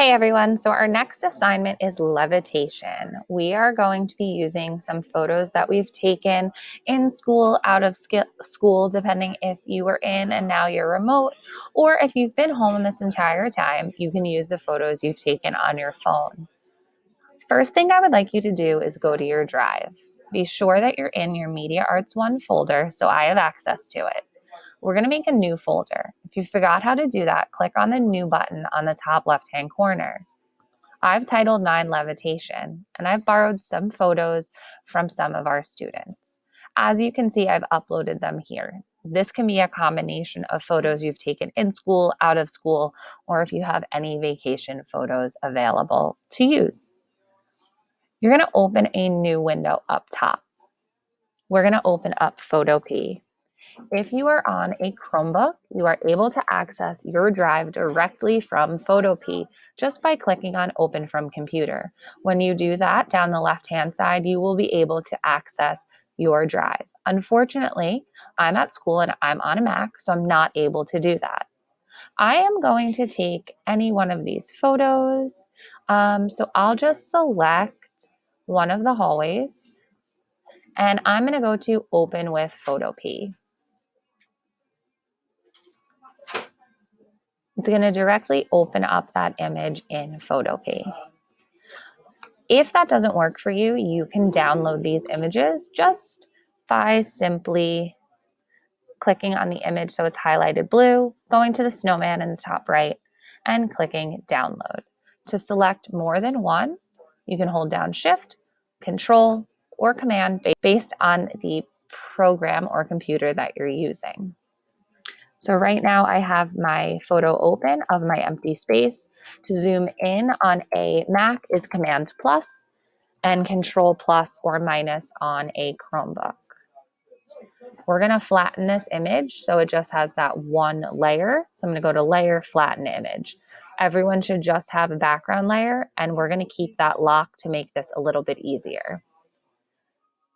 Hey everyone, so our next assignment is levitation. We are going to be using some photos that we've taken in school, out of school, depending if you were in and now you're remote, or if you've been home this entire time, you can use the photos you've taken on your phone. First thing I would like you to do is go to your drive. Be sure that you're in your Media Arts 1 folder so I have access to it. We're going to make a new folder. If you forgot how to do that, click on the new button on the top left-hand corner. I've titled mine Levitation, and I've borrowed some photos from some of our students. As you can see, I've uploaded them here. This can be a combination of photos you've taken in school, out of school, or if you have any vacation photos available to use. You're going to open a new window up top. We're going to open up Photopea. If you are on a Chromebook, you are able to access your drive directly from Photopea just by clicking on Open from Computer. When you do that, down the left-hand side, you will be able to access your drive. Unfortunately, I'm at school and I'm on a Mac, so I'm not able to do that. I am going to take any one of these photos. So I'll just select one of the hallways, and I'm going to go to Open with Photopea. It's going to directly open up that image in Photopea. If that doesn't work for you, you can download these images just by simply clicking on the image so it's highlighted blue, going to the snowman in the top right, and clicking download. To select more than one, you can hold down Shift, Control, or Command based on the program or computer that you're using. So right now I have my photo open of my empty space. To zoom in on a Mac is Command plus and Control plus or minus on a Chromebook. We're going to flatten this image so it just has that one layer. So I'm going to go to Layer, Flatten Image. Everyone should just have a background layer, and we're going to keep that locked to make this a little bit easier.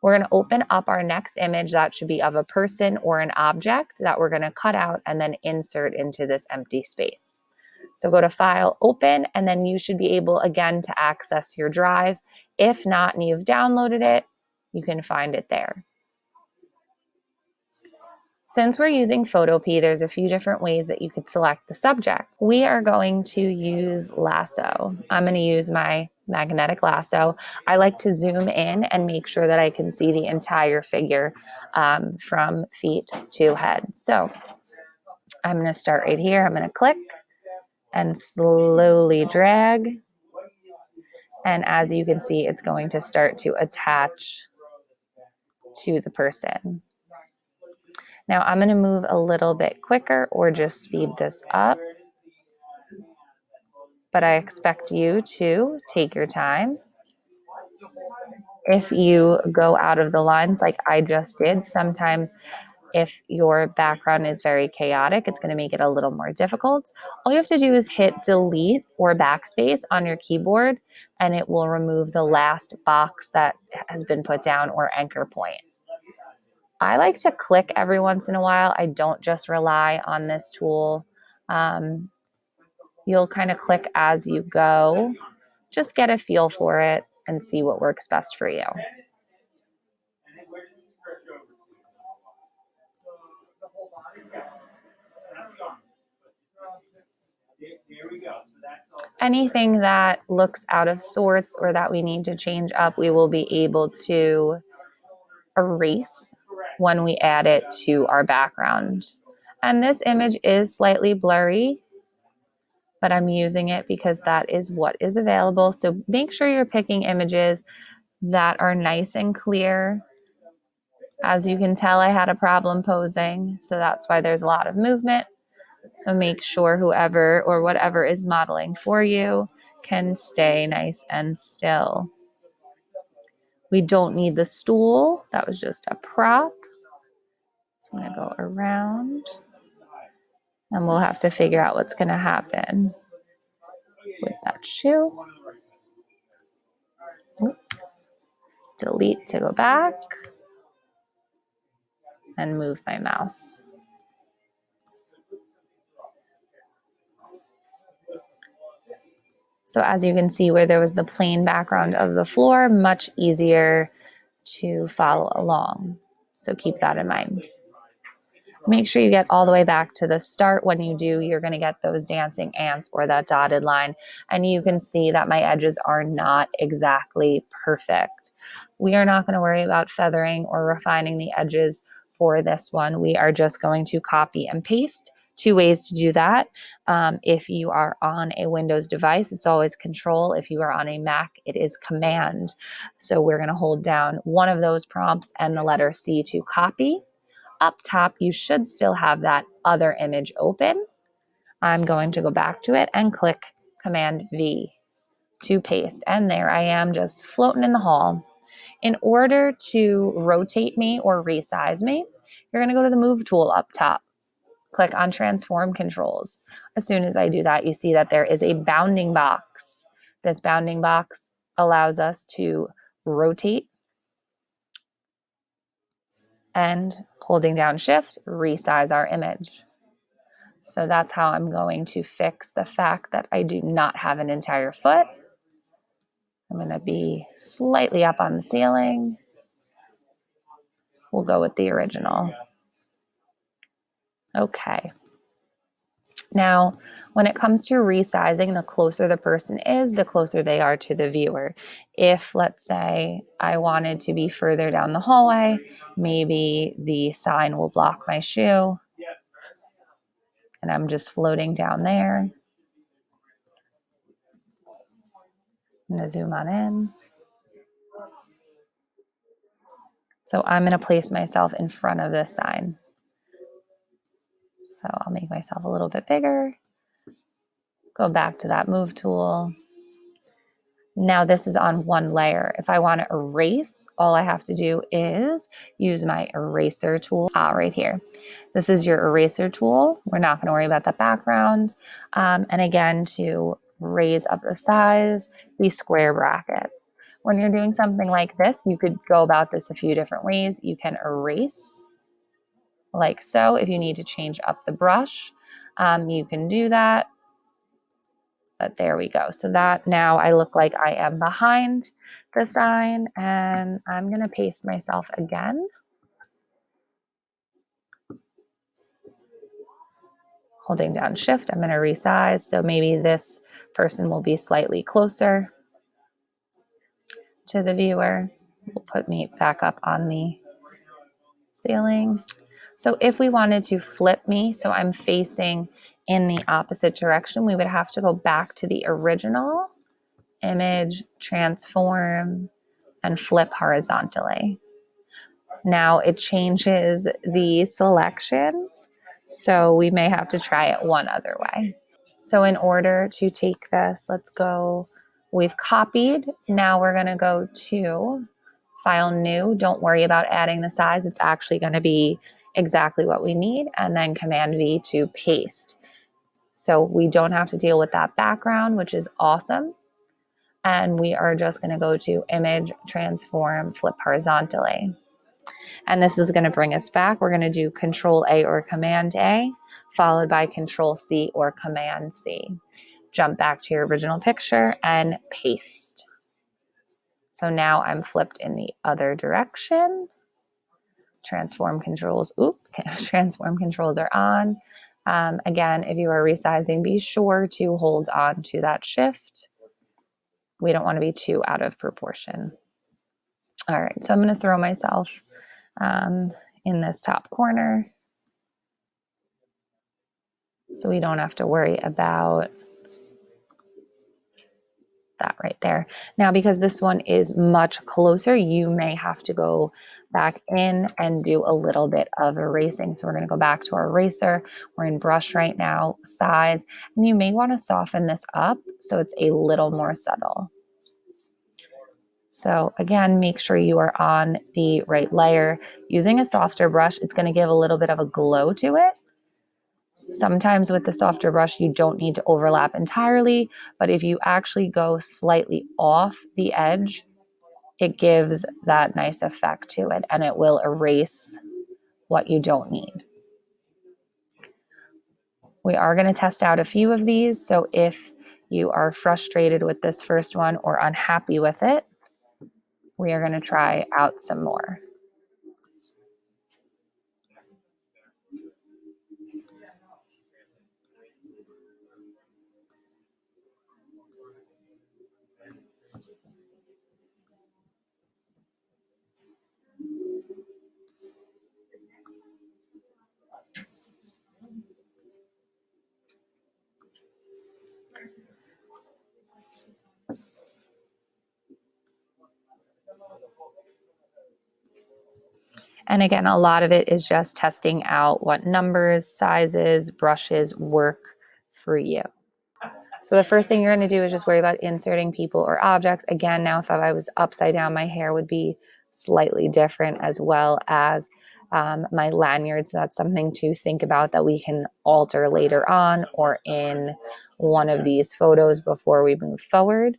We're going to open up our next image that should be of a person or an object that we're going to cut out and then insert into this empty space. So go to File, Open, and then you should be able again to access your drive. If not and you've downloaded it, you can find it there. Since we're using Photopea, there's a few different ways that you could select the subject. We are going to use lasso. I'm going to use my magnetic lasso. I like to zoom in and make sure that I can see the entire figure from feet to head. So I'm going to start right here. I'm going to click and slowly drag. And as you can see, it's going to start to attach to the person. Now I'm going to move a little bit quicker or just speed this up. But I expect you to take your time. If you go out of the lines like I just did, sometimes if your background is very chaotic, it's going to make it a little more difficult. All you have to do is hit Delete or Backspace on your keyboard, and it will remove the last box that has been put down or anchor point. I like to click every once in a while. I don't just rely on this tool. You'll kind of click as you go. Just get a feel for it and see what works best for you. Anything that looks out of sorts or that we need to change up, we will be able to erase when we add it to our background. And this image is slightly blurry, but I'm using it because that is what is available. So make sure you're picking images that are nice and clear. As you can tell, I had a problem posing, so that's why there's a lot of movement. So make sure whoever or whatever is modeling for you can stay nice and still. We don't need the stool. That was just a prop. So I'm going to go around, and we'll have to figure out what's going to happen with that shoe. Delete to go back, and move my mouse. So as you can see where there was the plain background of the floor, much easier to follow along. So keep that in mind. Make sure you get all the way back to the start. When you do, you're going to get those dancing ants or that dotted line. And you can see that my edges are not exactly perfect. We are not going to worry about feathering or refining the edges for this one. We are just going to copy and paste. Two ways to do that. If you are on a Windows device, it's always Control. If you are on a Mac, it is Command. So we're going to hold down one of those prompts and the letter C to copy. Up top, you should still have that other image open. I'm going to go back to it and click Command V to paste. And there I am, just floating in the hall. In order to rotate me or resize me, you're going to go to the Move tool up top. Click on Transform Controls. As soon as I do that, you see that there is a bounding box. This bounding box allows us to rotate, and holding down Shift, resize our image. So that's how I'm going to fix the fact that I do not have an entire foot. I'm going to be slightly up on the ceiling. We'll go with the original. Okay. Now, when it comes to resizing, the closer the person is, the closer they are to the viewer. If, let's say, I wanted to be further down the hallway, maybe the sign will block my shoe, and I'm just floating down there. I'm going to zoom on in. So I'm going to place myself in front of this sign. So I'll make myself a little bit bigger. Go back to that Move tool. Now this is on one layer. If I want to erase, all I have to do is use my eraser tool right here. This is your eraser tool. We're not going to worry about the background. And again, to raise up the size, these square brackets. When you're doing something like this, you could go about this a few different ways. You can erase like so. If you need to change up the brush, you can do that. But there we go. So that now I look like I am behind the sign, and I'm going to paste myself again. Holding down Shift, I'm going to resize. So maybe this person will be slightly closer to the viewer. We'll put me back up on the ceiling. So if we wanted to flip me, so I'm facing in the opposite direction, we would have to go back to the original image, transform, and flip horizontally. Now it changes the selection, so we may have to try it one other way. So in order to take this, let's go, we've copied. Now we're going to go to File New. Don't worry about adding the size. It's actually going to be exactly what we need. And then Command V to paste. So we don't have to deal with that background, which is awesome. And we are just going to go to Image, Transform, Flip Horizontally. And this is going to bring us back. We're going to do Control A or Command A, followed by Control C or Command C. Jump back to your original picture and paste. So now I'm flipped in the other direction. Transform controls, transform controls are on. Again, if you are resizing, be sure to hold on to that Shift. We don't want to be too out of proportion. All right, so I'm going to throw myself in this top corner, so we don't have to worry about that right there. Now, because this one is much closer, you may have to go back in and do a little bit of erasing. So we're going to go back to our eraser. We're in brush right now, size, and you may want to soften this up so it's a little more subtle. So again, make sure you are on the right layer. Using a softer brush, it's going to give a little bit of a glow to it. Sometimes with the softer brush, you don't need to overlap entirely, but if you actually go slightly off the edge, it gives that nice effect to it, and it will erase what you don't need. We are going to test out a few of these, so if you are frustrated with this first one or unhappy with it, we are going to try out some more. And again, a lot of it is just testing out what numbers, sizes, brushes work for you. So the first thing you're going to do is just worry about inserting people or objects. Again, now if I was upside down, my hair would be slightly different, as well as my lanyard. So that's something to think about that we can alter later on or in one of these photos before we move forward.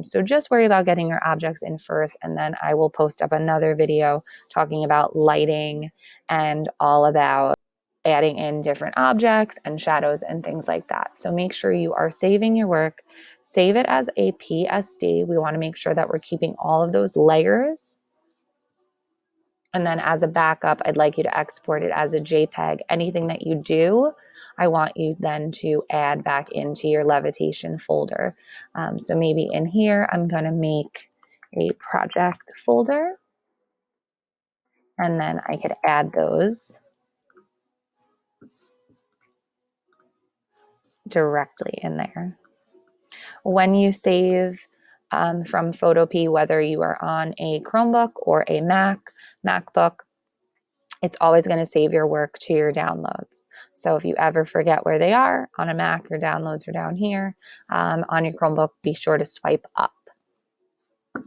So just worry about getting your objects in first, and then I will post up another video talking about lighting and all about adding in different objects and shadows and things like that. So make sure you are saving your work. Save it as a PSD. We want to make sure that we're keeping all of those layers. And then as a backup, I'd like you to export it as a JPEG. Anything that you do, I want you then to add back into your Levitation folder. So maybe in here, I'm going to make a project folder, and then I could add those directly in there. When you save from Photopea, whether you are on a Chromebook or a MacBook, it's always going to save your work to your downloads. So if you ever forget where they are on a Mac, your downloads are down here. On your Chromebook, be sure to swipe up.